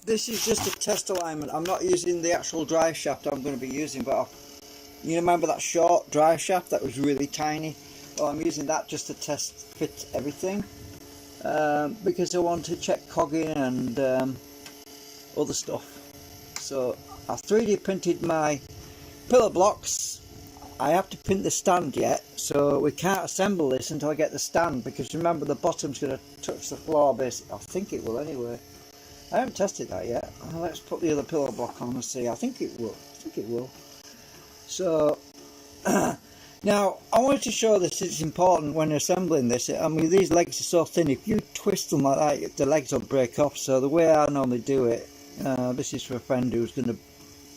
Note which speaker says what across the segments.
Speaker 1: This is just a test alignment. I'm not using the actual drive shaft I'm going to be using, but you remember that short drive shaft that was really tiny? Well, I'm using that just to test fit everything, because I want to check cogging and other stuff. So I 3D printed my pillar blocks. I have to print the stand yet, so we can't assemble this until I get the stand, because remember the bottom's going to touch the floor base. I think it will anyway. I haven't tested that yet. Let's put the other pillar block on and see. I think it will. So now I wanted to show this. It's important when assembling this. I mean, these legs are so thin. If you twist them like that, the legs will break off. So the way I normally do it, this is for a friend who's going to.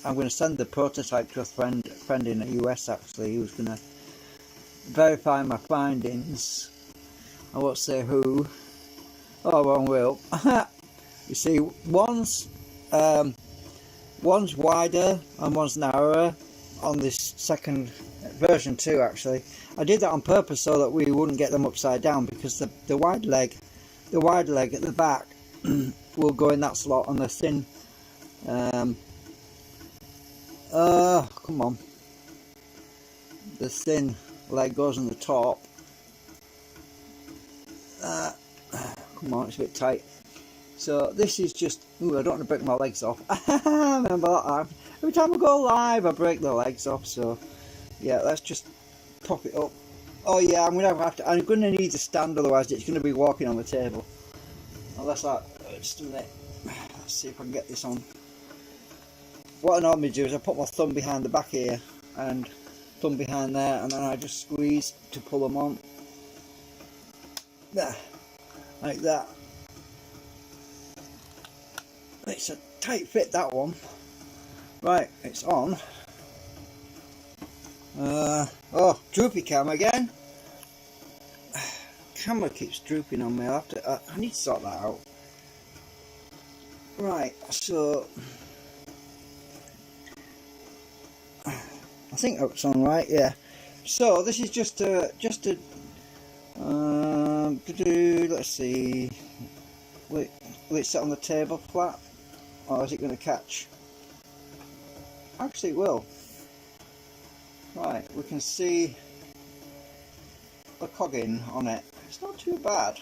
Speaker 1: I'm going to send the prototype to a friend in the US actually, who's going to verify my findings. I won't say who. Oh, well, I will. You see, one's wider and one's narrower on this second version 2 actually. I did that on purpose so that we wouldn't get them upside down, because the wide leg at the back will go in that slot, and the thin come on, the thin leg goes on the top. Come on, it's a bit tight. So this is just, ooh, I don't want to break my legs off. Remember that? Every time I go live I break the legs off. So yeah, let's just prop it up. Oh yeah, I'm going to need a stand, otherwise it's going to be walking on the table. Unless just a minute, let's see if I can get this on. What I normally do is I put my thumb behind the back here and thumb behind there, and then I just squeeze to pull them on. There, like that. It's a tight fit, that one. Right, it's on. Oh, droopy camera again. Camera keeps drooping on me. I need to sort that out. Right, so I think that's on right, yeah. So this is just a let's see, will it sit on the table flat, or is it going to catch? Actually it will. Right, we can see the cogging on it. It's not too bad.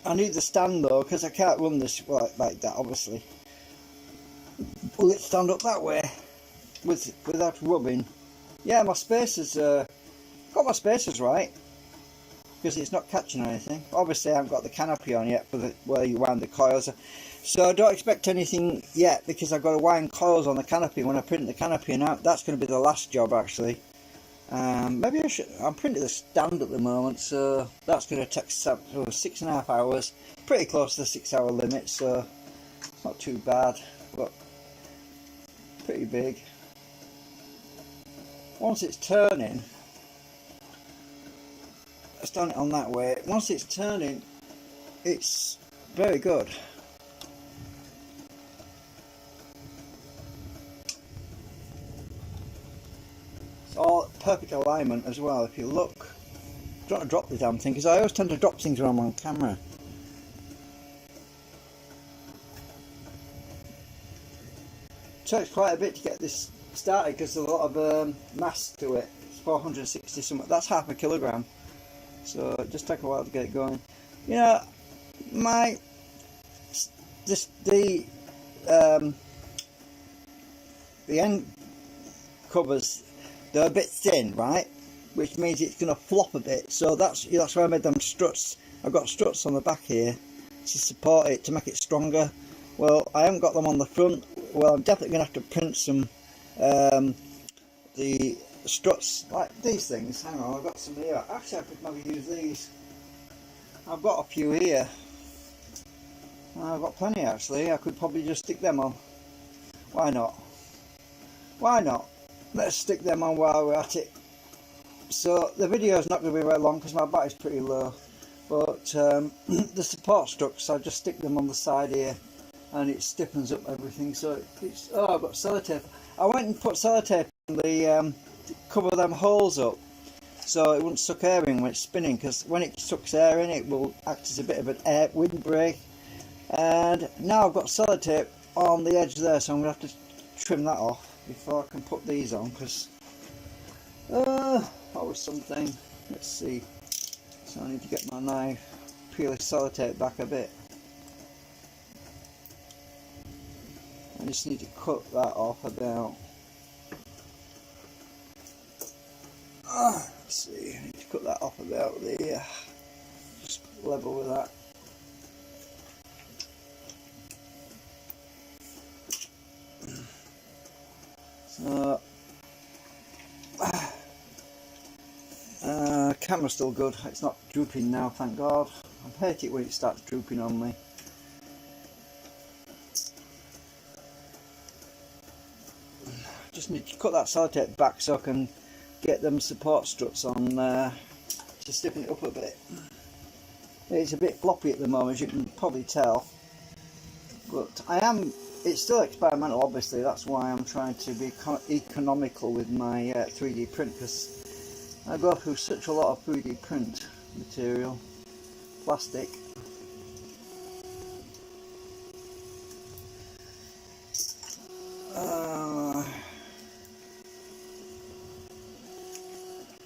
Speaker 1: I need the stand though, because I can't run this like that obviously. Will it stand up that way without rubbing? Yeah, my spacers, got my spacers right, because it's not catching anything. Obviously I haven't got the canopy on yet for where you wind the coils, so don't expect anything yet, because I've got to wind coils on the canopy when I print the canopy, and that's going to be the last job actually. Maybe I should. I'm printing the stand at the moment, so that's going to take 6.5 hours, pretty close to the 6-hour limit, so it's not too bad, but pretty big. Once it's turning, let's turn it on that way. Once it's turning, it's very good. It's all perfect alignment as well. If you look, don't want to drop the damn thing, because I always tend to drop things when I'm on camera. It takes quite a bit to get this started, because there's a lot of mass to it. It's 460 something. That's half a kilogram. So it just takes a while to get it going. You know, the end covers, they're a bit thin, right? Which means it's going to flop a bit. So that's why I made them struts. I've got struts on the back here to support it, to make it stronger. Well, I haven't got them on the front. Well, I'm definitely going to have to print some the struts like these things. Hang on, I've got some here. Actually, I could maybe use these. I've got a few here. I've got plenty actually. I could probably just stick them on. Why not? Why not? Let's stick them on while we're at it. So the video is not going to be very long because my battery's pretty low. But the support struts, I just stick them on the side here, and it stiffens up everything. So it's, oh, I've got sellotape. I went and put sellotape on the to cover them holes up, so it won't suck air in when it's spinning, because when it sucks air in it will act as a bit of an air windbreak. And now I've got sellotape on the edge there, so I'm going to have to trim that off before I can put these on, because that was something. Let's see, so I need to get my knife, peel the sellotape back a bit. I just need to cut that off about, let's see, I need to cut that off about there, just level with that. So, camera's still good, it's not drooping now, thank God. I hate it when it starts drooping on me. Just need to cut that sellotape back so I can get them support struts on to stiffen it up a bit. It's a bit floppy at the moment, as you can probably tell, but it's still experimental obviously, that's why I'm trying to be economical with my 3D print, because I go through such a lot of 3D print material, plastic.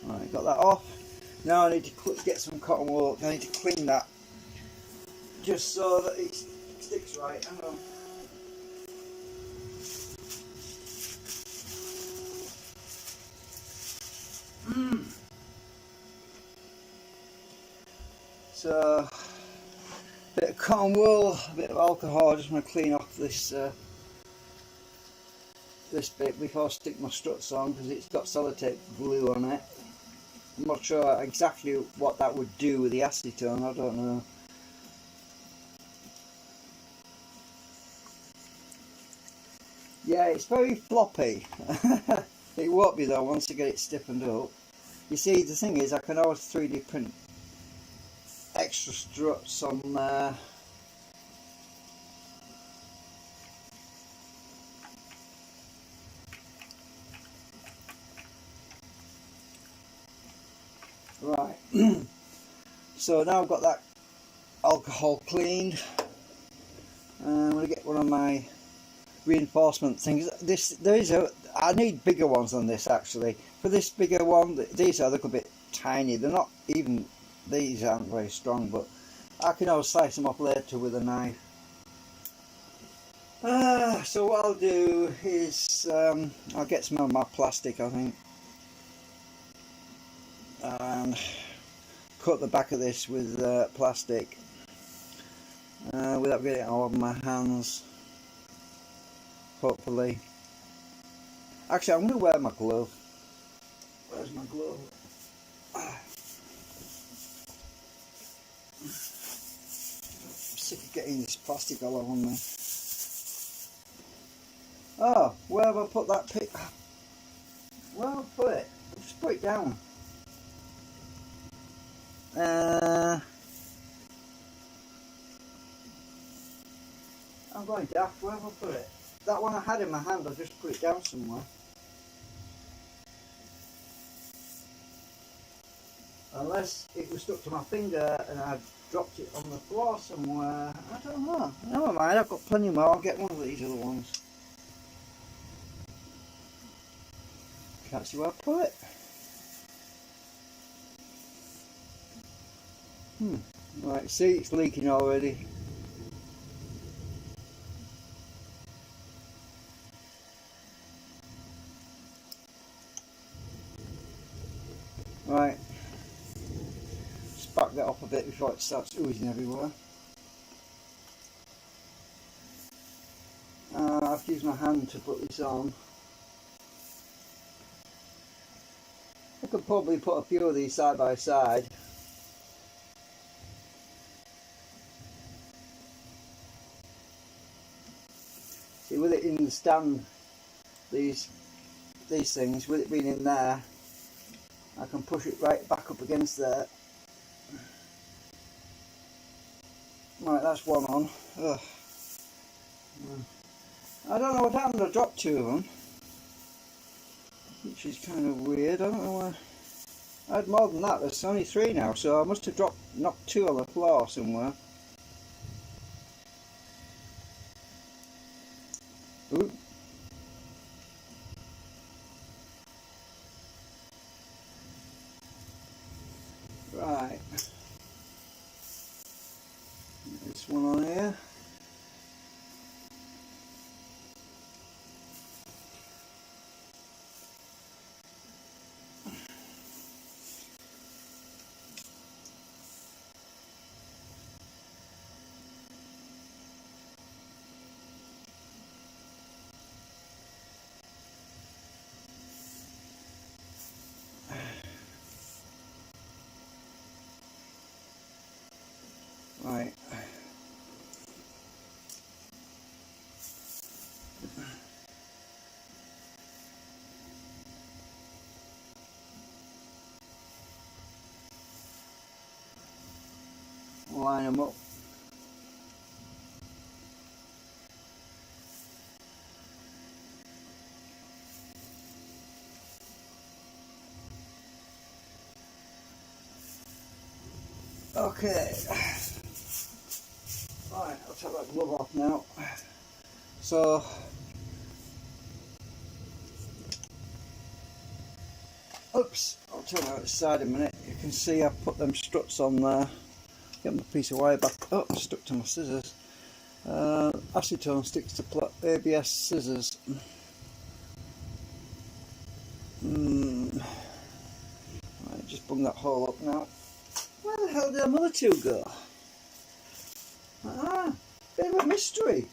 Speaker 1: Right, got that off. Now I need to get some cotton wool. I need to clean that just so that it sticks right. Hang on. So, a bit of cotton wool, a bit of alcohol. I just want to clean off this this bit before I stick my struts on, because it's got sellotape glue on it. I'm not sure exactly what that would do with the acetone, I don't know. Yeah, it's very floppy. It won't be though once I get it stiffened up. You see, the thing is, I can always 3D print extra struts on there. Right, so now I've got that alcohol cleaned, I'm going to get one of my reinforcement things. I need bigger ones than this actually. For this bigger one, these are a little bit tiny, they're not even, these aren't very strong, but I can always slice them off later with a knife. So what I'll do is, I'll get some of my plastic I think, and cut the back of this with plastic without getting it all over my hands, hopefully. Actually, I'm going to wear my glove. Where's my glove? I'm sick of getting this plastic all over me. Oh, where have I put that pic? Where have I put it? Just put it down. I'm going daft. Where have I put it? That one I had in my hand, I just put it down somewhere. Unless it was stuck to my finger and I dropped it on the floor somewhere. I don't know. Never mind, I've got plenty more. I'll get one of these other ones. Can't see where I put it. Right, see, it's leaking already. Right, just back that up a bit before it starts oozing everywhere. I have to use my hand to put this on. I could probably put a few of these side by side. See, with it in the stand, these things, with it being in there, I can push it right back up against there. Right, that's one on. Ugh. I don't know what happened, I dropped two of them, which is kind of weird. I don't know why. I had more than that. There's only 3 now, so I must have knocked 2 on the floor somewhere. Ooh. Right. This one on here. Right. Line them up. Okay. Right, I'll take that glove off now. So, oops, I'll turn it outside a minute. You can see I put them struts on there. Get my piece of wire back. Oh, stuck to my scissors. Acetone sticks to ABS scissors. Right, just bung that hole up now. Where the hell did them other 2 go? Ah, bit of a mystery.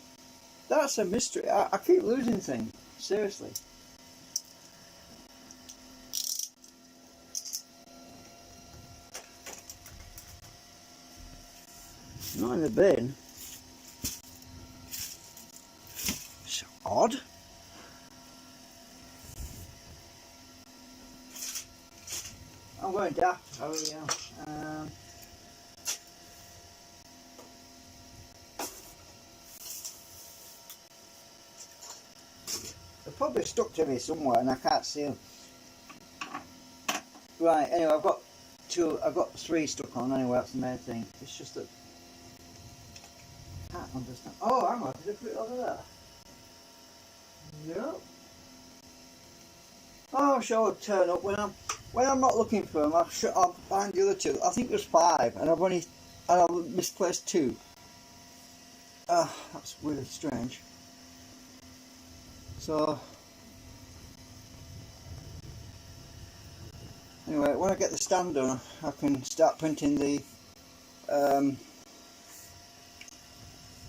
Speaker 1: That's a mystery. I keep losing things. Seriously. Not in the bin. It's odd. I'm going daft. Oh yeah. They're probably stuck to me somewhere and I can't see them. Right. Anyway, I've got 3 stuck on. Anyway, that's the main thing. It's just that I can't understand. Oh, hang on. Did I put it over there? No. Oh, I'm sure I'll turn up when I'm not looking for them. I'll find the other 2. I think there's 5, and I've misplaced 2. That's really strange. So anyway, when I get the stand done, I can start printing the.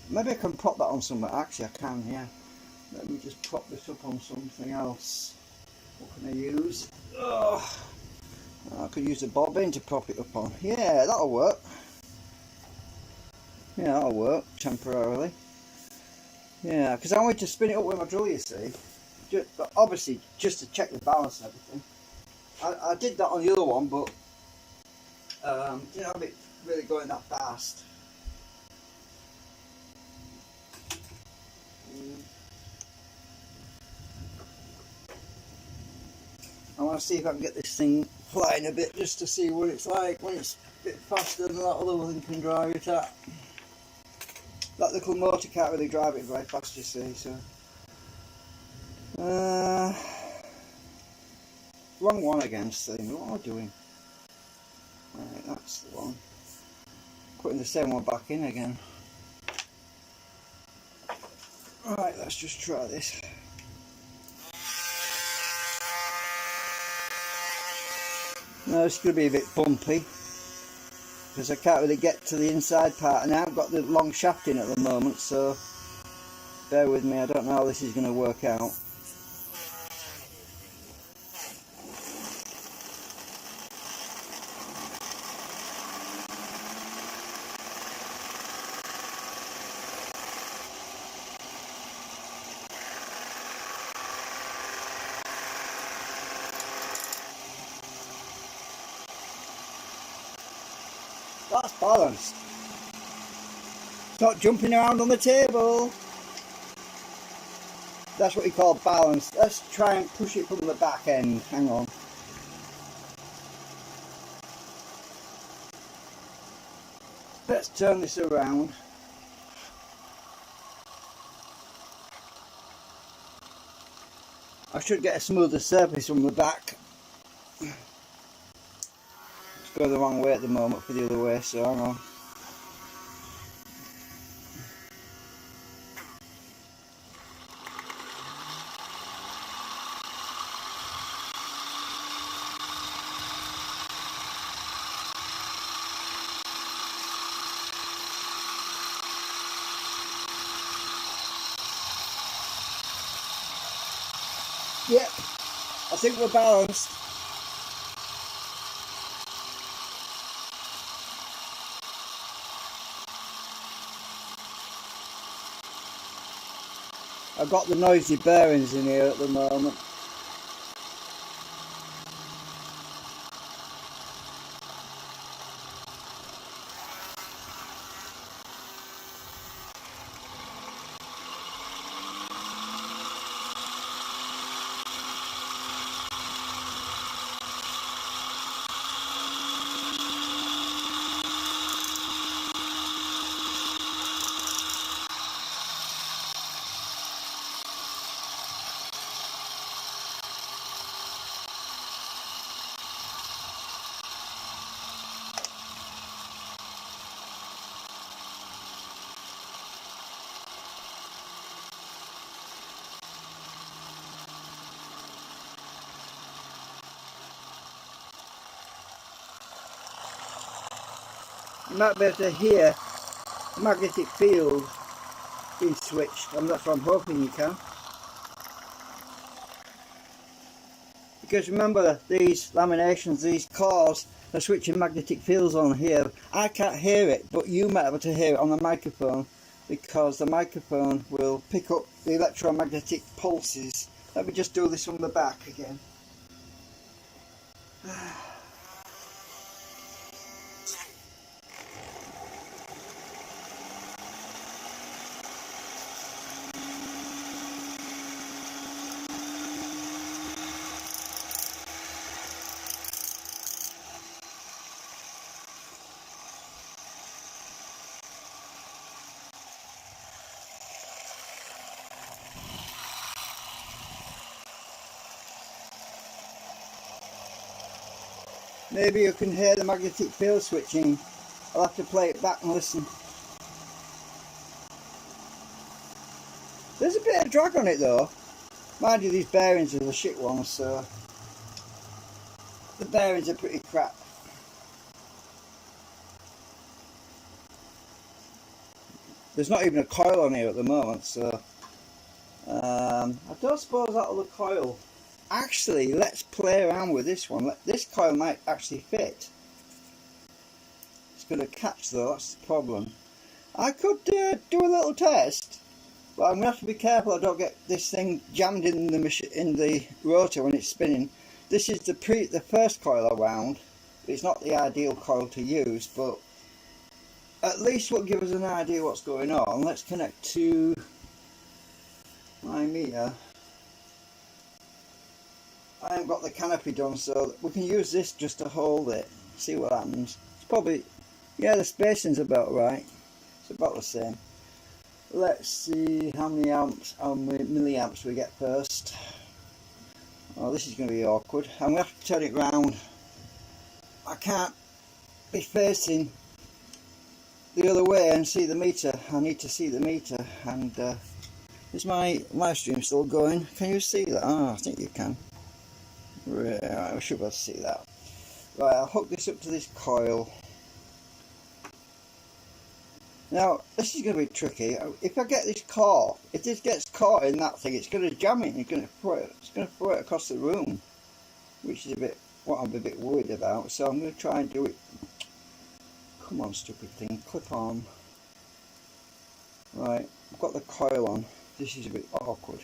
Speaker 1: Maybe I can prop that on somewhere. Actually, I can. Yeah. Let me just prop this up on something else. What can I use? Oh, I could use a bobbin to prop it up on. Yeah, that'll work. Yeah, that'll work temporarily. Yeah, because I wanted to spin it up with my drill, you see. But obviously, just to check the balance and everything. I did that on the other one, but didn't have it really going that fast. I want to see if I can get this thing flying a bit, just to see what it's like when it's a bit faster than that other thing can drive it at. That little motor can't really drive it very fast, you see, so. Wrong one again, Steve. What am I doing? Right, that's the one. Putting the same one back in again. Right, let's just try this. No, it's going to be a bit bumpy because I can't really get to the inside part, and I've got the long shaft in at the moment, so bear with me. I don't know how this is going to work out. That's balanced. It's not jumping around on the table. That's what you call balanced. Let's try and push it from the back end. Hang on. turn this around. I should get a smoother surface from the back. It's going the wrong way at the moment for the other way, so hang on. Yep, I think we're balanced. I've got the noisy bearings in here at the moment. You might be able to hear the magnetic field being switched, and that's what I'm hoping you can. Because remember, these laminations, these cores are switching magnetic fields on here. I can't hear it, but you might be able to hear it on the microphone, because the microphone will pick up the electromagnetic pulses. Let me just do this from the back again. Maybe you can hear the magnetic field switching. I'll have to play it back and listen. There's a bit of drag on it though. Mind you, these bearings are the shit ones, so the bearings are pretty crap. There's not even a coil on here at the moment, so I don't suppose that'll the coil. Actually, let's play around with this one. This coil might actually fit. It's going to catch though, that's the problem. I could do a little test, but I'm going to have to be careful I don't get this thing jammed in the rotor when it's spinning. This is the first coil I wound. It's not the ideal coil to use, but at least will give us an idea what's going on. Let's connect to my meter. I haven't got the canopy done, so we can use this just to hold it, see what happens. It's probably, yeah, the spacing's about right. It's about the same. Let's see how many milliamps we get first. Oh, this is going to be awkward. I'm going to have to turn it round. I can't be facing the other way and see the meter. I need to see the meter. And is my live stream still going? Can you see that? Oh, I think you can. Right, I should be able to see that. Right, I'll hook this up to this coil. Now, this is going to be tricky. If I get this caught, if this gets caught in that thing, it's going to jam it. It's going to throw it across the room, which is what I'm a bit worried about. So I'm going to try and do it. Come on, stupid thing, clip on. Right, I've got the coil on. This is a bit awkward.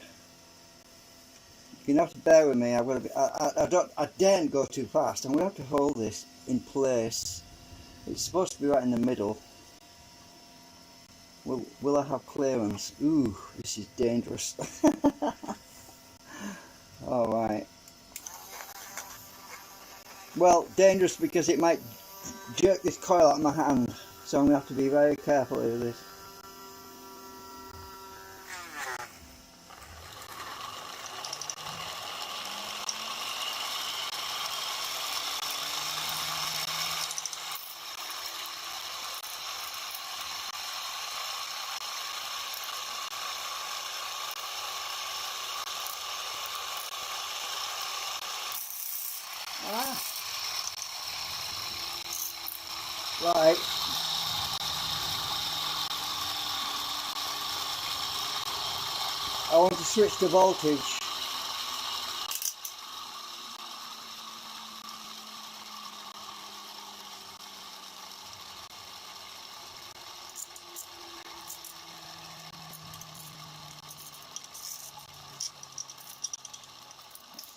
Speaker 1: You're going to have to bear with me. I daren't go too fast. I'm going to have to hold this in place. It's supposed to be right in the middle. Will I have clearance? Ooh, this is dangerous. Alright. Well, dangerous because it might jerk this coil out of my hand. So I'm going to have to be very careful with this. Right. I want to switch the voltage.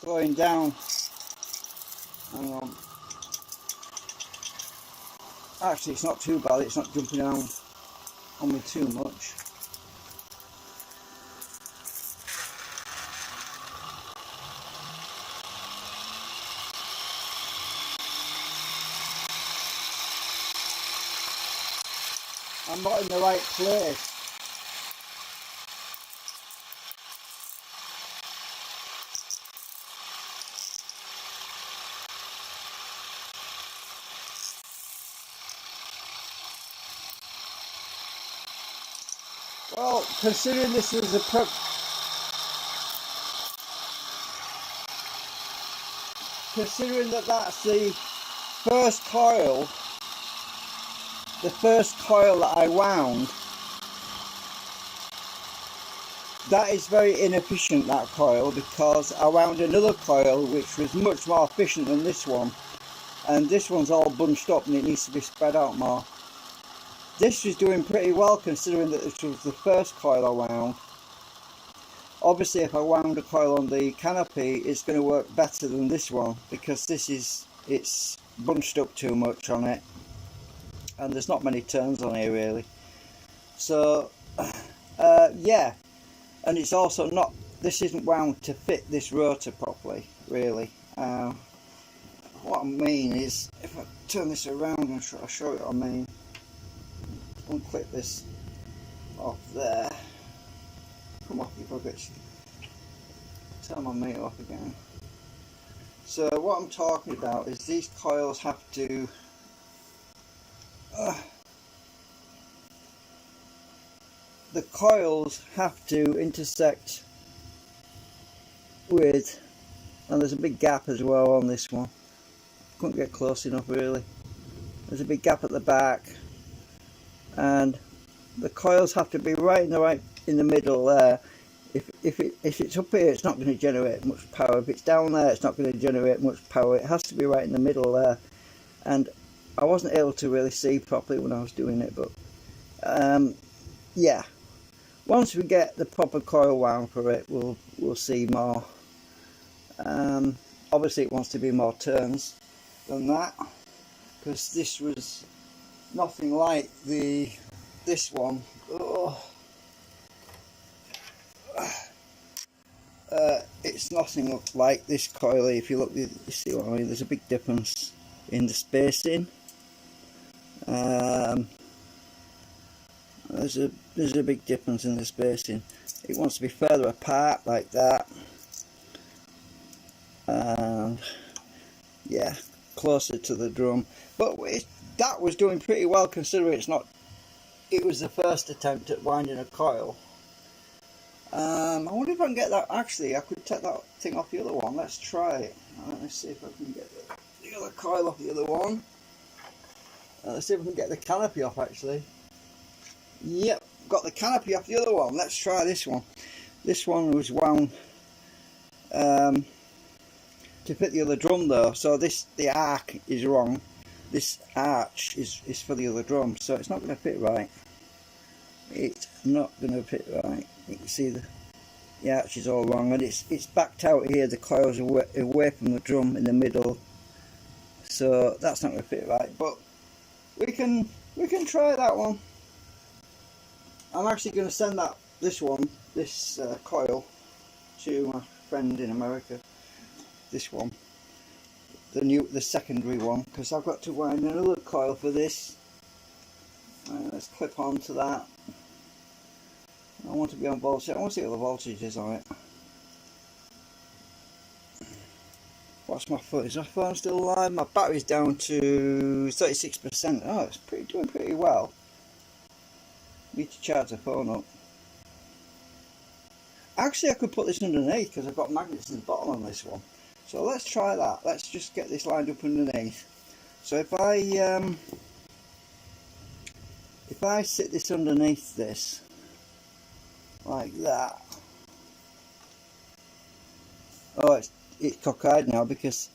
Speaker 1: Going down. Hang on. Actually, it's not too bad. It's not jumping down on me too much. I'm not in the right place. Well, considering this is considering that that's the first coil that I wound, that is very inefficient, that coil, because I wound another coil which was much more efficient than this one, and this one's all bunched up and it needs to be spread out more. This is doing pretty well considering that this was the first coil I wound. Obviously if I wound a coil on the canopy, it's going to work better than this one, because it's bunched up too much on it and there's not many turns on here really. So yeah, and it's also not, this isn't wound to fit this rotor properly really. What I mean is, if I turn this around and I'll show you what I mean. Unclip this off there. Come off, you buggers. Turn my meter off again. So what I'm talking about is these coils have to the coils have to intersect with, and there's a big gap as well on this one. Couldn't get close enough really. There's a big gap at the back, and the coils have to be right in the middle there. If it's up here, it's not going to generate much power. If it's down there, it's not going to generate much power. It has to be right in the middle there. And I wasn't able to really see properly when I was doing it, but yeah. Once we get the proper coil wound for it, we'll see more. Obviously, it wants to be more turns than that, because this was nothing like this one. Oh. It's nothing like this coil. If you look, you see what I mean. There's a big difference in the spacing. There's a big difference in the spacing. It wants to be further apart like that, and yeah, closer to the drum. But that was doing pretty well considering it was the first attempt at winding a coil. I wonder if I can get that. Actually, I could take that thing off the other one. Let's try it. Let's see if I can get the other coil off the other one. Let's see if we can get the canopy off actually. Yep, got the canopy off the other one. Let's try this one. This one was wound to fit the other drum though, so the arc is wrong. This arch is for the other drum, so it's not going to fit right. It's not going to fit right. You can see the arch is all wrong, and it's backed out here. The coils are away from the drum in the middle, so that's not going to fit right. But we can try that one. I'm actually going to send this coil to my friend in America. This one, the secondary one, because I've got to wind another coil for this. Right, let's clip onto that. I want to be on voltage. I want to see what the voltage is on it. What's my phone? Is my phone still alive? My battery's down to 36%. Oh, it's doing pretty well. Need to charge the phone up. Actually, I could put this underneath because I've got magnets in the bottom on this one. So let's try that. Let's just get this lined up underneath. So if I sit this underneath this, like that. Oh, it's cockeyed now because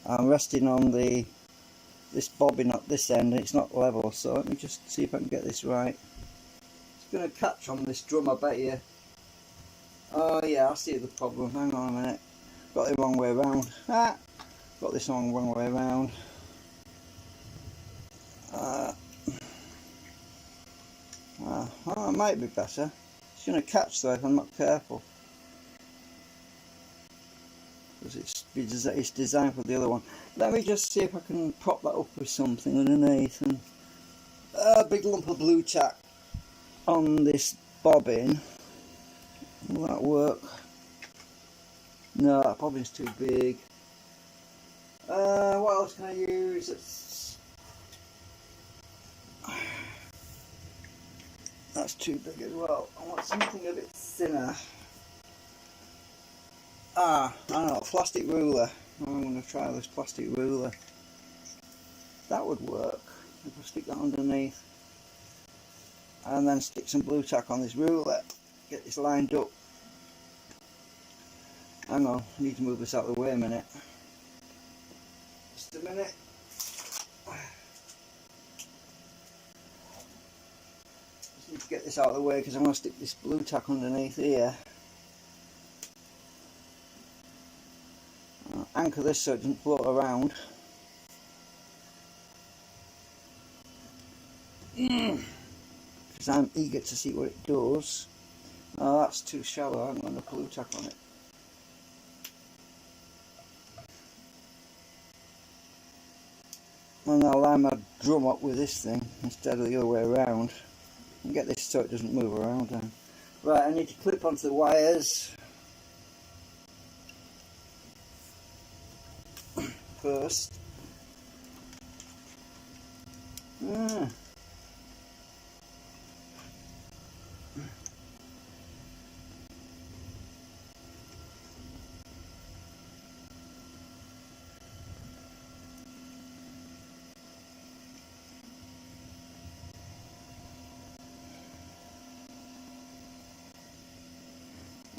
Speaker 1: I'm resting on this bobbin at this end and it's not level. So let me just see if I can get this right. It's going to catch on this drum, I bet you. Oh yeah, I see the problem. Hang on a minute. Got it the wrong way around. Ah, got this on the wrong way around. Well, it might be better. It's going to catch though if I'm not careful. Because it's designed for the other one. Let me just see if I can prop that up with something underneath. And a big lump of blue tack on this bobbin. Will that work? No, that bobbin's too big. What else can I use? That's too big as well. I want something a bit thinner. I know, a plastic ruler. I'm going to try this plastic ruler. That would work. If I stick that underneath. And then stick some blue tack on this ruler. Get this lined up. Hang on, I need to move this out of the way a minute. Just a minute. Just need to get this out of the way because I'm going to stick this blue tack underneath here. Anchor this so it doesn't float around. Because I'm eager to see what it does. Oh, that's too shallow. I haven't got enough blue tack on it. And I'll line my drum up with this thing instead of the other way around. And get this so it doesn't move around then. Right, I need to clip onto the wires first.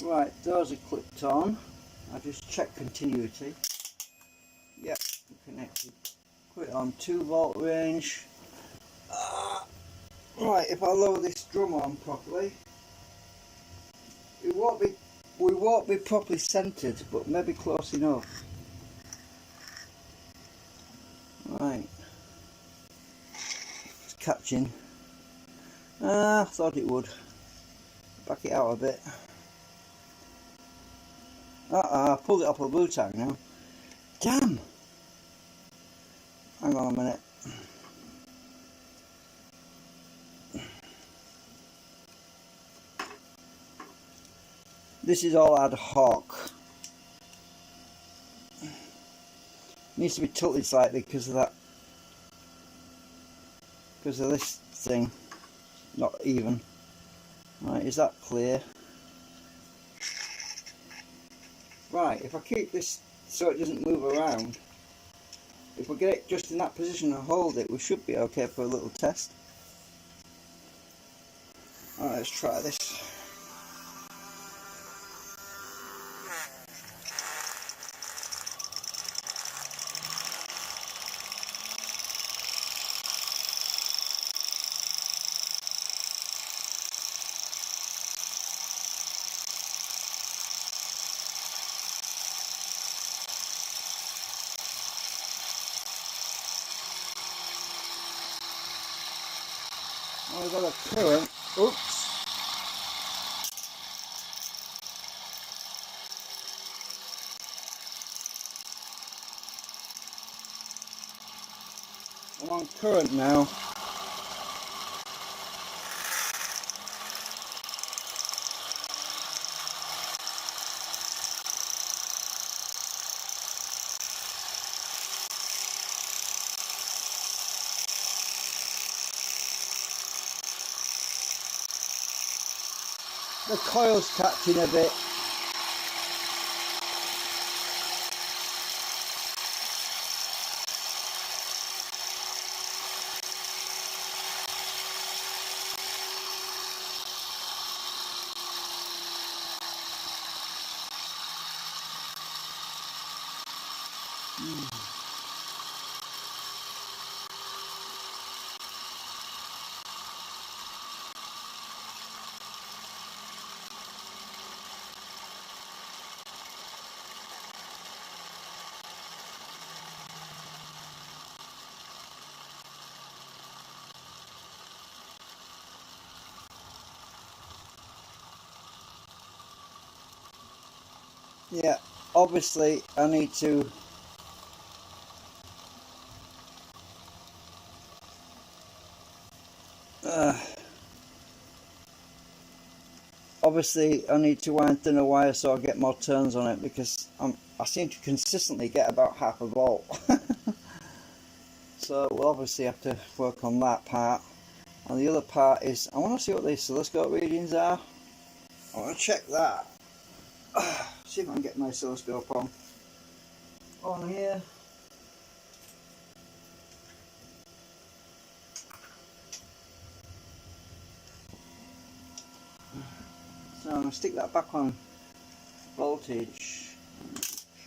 Speaker 1: Right, those are clipped on. I just check continuity. Yep, connected. Put it on 2-volt range. Right, if I lower this drum on properly, we won't be properly centered, but maybe close enough. Right, it's catching. I thought it would. Back it out a bit. I pulled it off the blue tag now. Damn! Hang on a minute. This is all ad hoc. Needs to be tilted slightly because of that. Because of this thing. Not even. Right, is that clear? Right, if I keep this so it doesn't move around, if we get it just in that position and hold it, we should be okay for a little test. Alright, let's try this. Oh, we've got a current. Oops. I'm on current now. the coil's catching a bit. Yeah, obviously I need to wind thin a wire so I get more turns on it, because I seem to consistently get about half a volt. So we'll obviously have to work on that part. And the other part is, I want to see what these oscilloscope readings are. I want to check that. See if I can get my oscilloscope on here. So I'm going to stick that back on voltage. I'm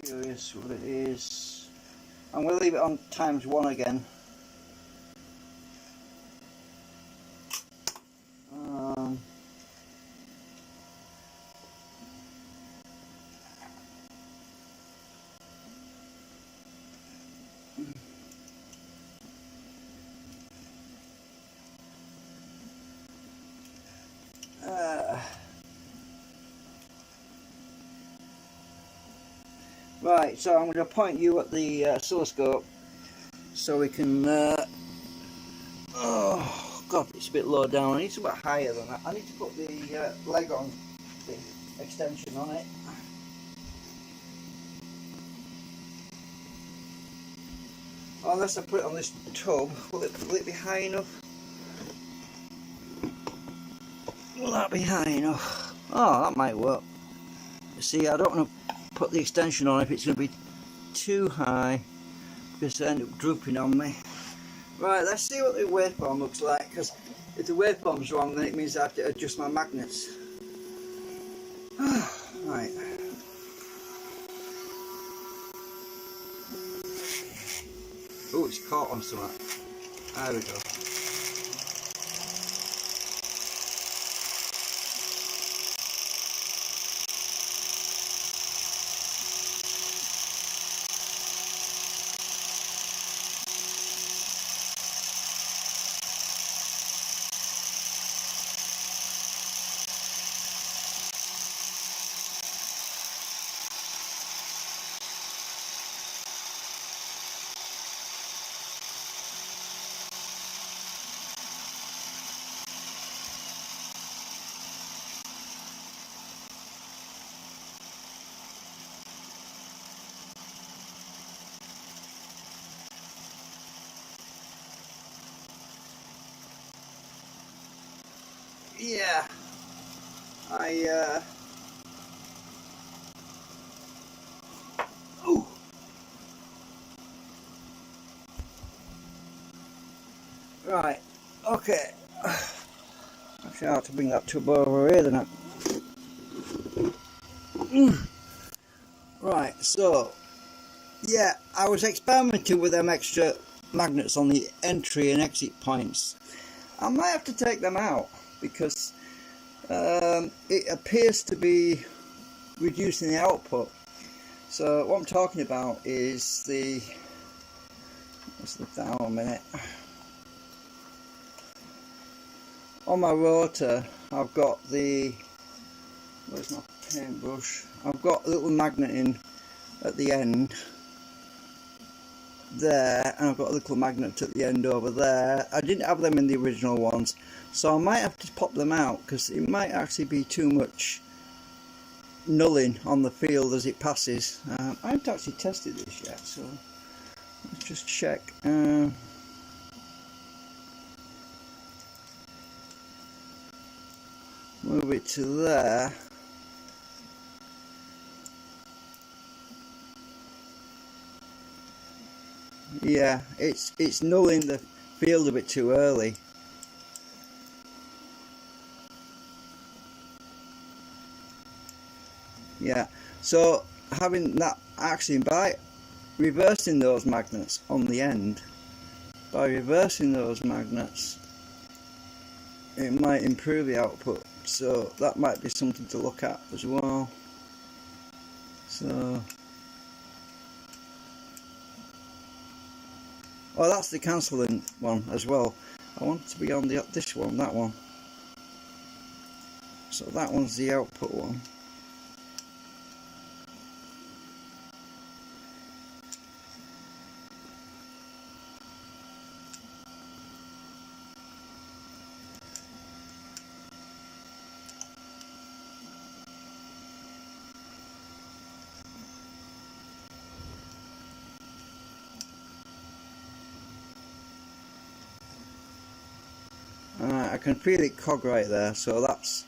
Speaker 1: curious what it is. I'm going to leave it on ×1 again. Right, so I'm going to point you at the oscilloscope so we can. Oh God, it's a bit low down. I need to be higher than that. I need to put the leg on, the extension on it. Unless I put it on this tub, will it be high enough? Will that be high enough? Oh, that might work. See, I don't want to put the extension on if it's going to be too high, because they end up drooping on me. Right, let's see what the waveform looks like, because if the waveform's wrong, then it means I have to adjust my magnets. Right. Oh, it's caught on something. There we go. Yeah, ooh. Right, okay. Actually, I have to bring that tub over here, then. Right, so yeah, I was experimenting with them extra magnets on the entry and exit points. I might have to take them out, because it appears to be reducing the output. So what I'm talking about is the, let's look down a minute. On my rotor, I've got the, where's my paintbrush? I've got a little magnet in at the end there, and I've got a little magnet at the end over there. I didn't have them in the original ones, so I might have to pop them out, because it might actually be too much nulling on the field as it passes. I haven't actually tested this yet, so let's just check. move it to there. Yeah, it's nulling the field a bit too early. Yeah, so having that action by reversing those magnets on the end, by reversing those magnets, it might improve the output. So that might be something to look at as well. So, oh, that's the cancelling one as well. I want it to be on this one, that one. So that one's the output one. I can feel it cog right there, so that's,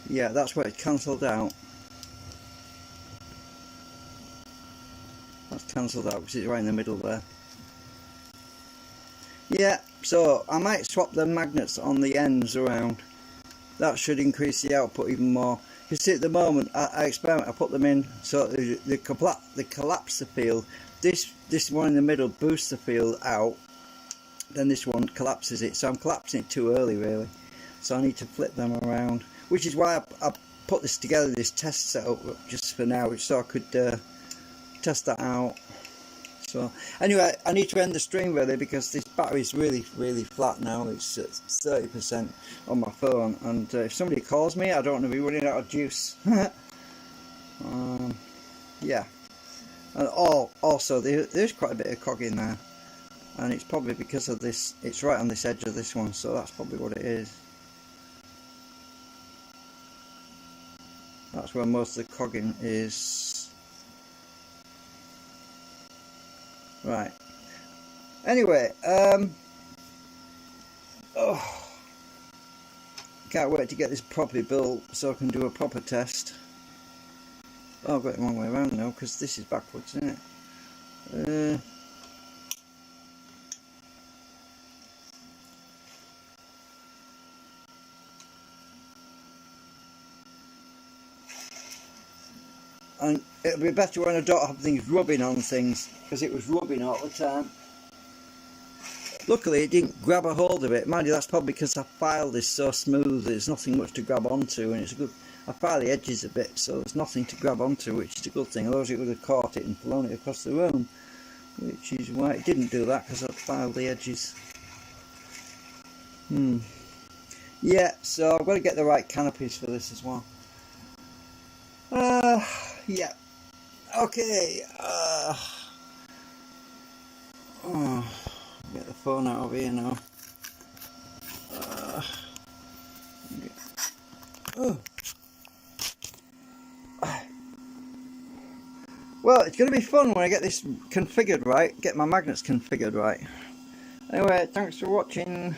Speaker 1: yeah, that's where it's cancelled out. That's cancelled out because it's right in the middle there. Yeah, so I might swap the magnets on the ends around. That should increase the output even more. You see, at the moment I experiment, I put them in so they collapse the field. This one in the middle boosts the field out, then this one collapses it, so I'm collapsing it too early really, so I need to flip them around, which is why I put this together, this test setup just for now, so I could test that out. So anyway, I need to end the stream really because this battery is really flat now. It's at 30% on my phone, and if somebody calls me I don't want to be running out of juice. Yeah, and also there's quite a bit of cog in there, and it's probably because of this, it's right on this edge of this one, so that's probably what it is. That's where most of the cogging is. Right, anyway, oh, can't wait to get this properly built so I can do a proper test. Oh, I've got it the wrong way around now because this is backwards, isn't it? And it'll be better when I don't have things rubbing on things, because it was rubbing all the time. Luckily it didn't grab a hold of it. Mind you, that's probably because I filed this so smooth, there's nothing much to grab onto, and it's a good, I filed the edges a bit so there's nothing to grab onto, which is a good thing, otherwise it would have caught it and flown it across the room, which is why it didn't do that, because I filed the edges. Yeah, so I've got to get the right canopies for this as well. Yeah, okay, get the phone out of here now. Well, it's going to be fun when I get this configured right, get my magnets configured right. Anyway, thanks for watching.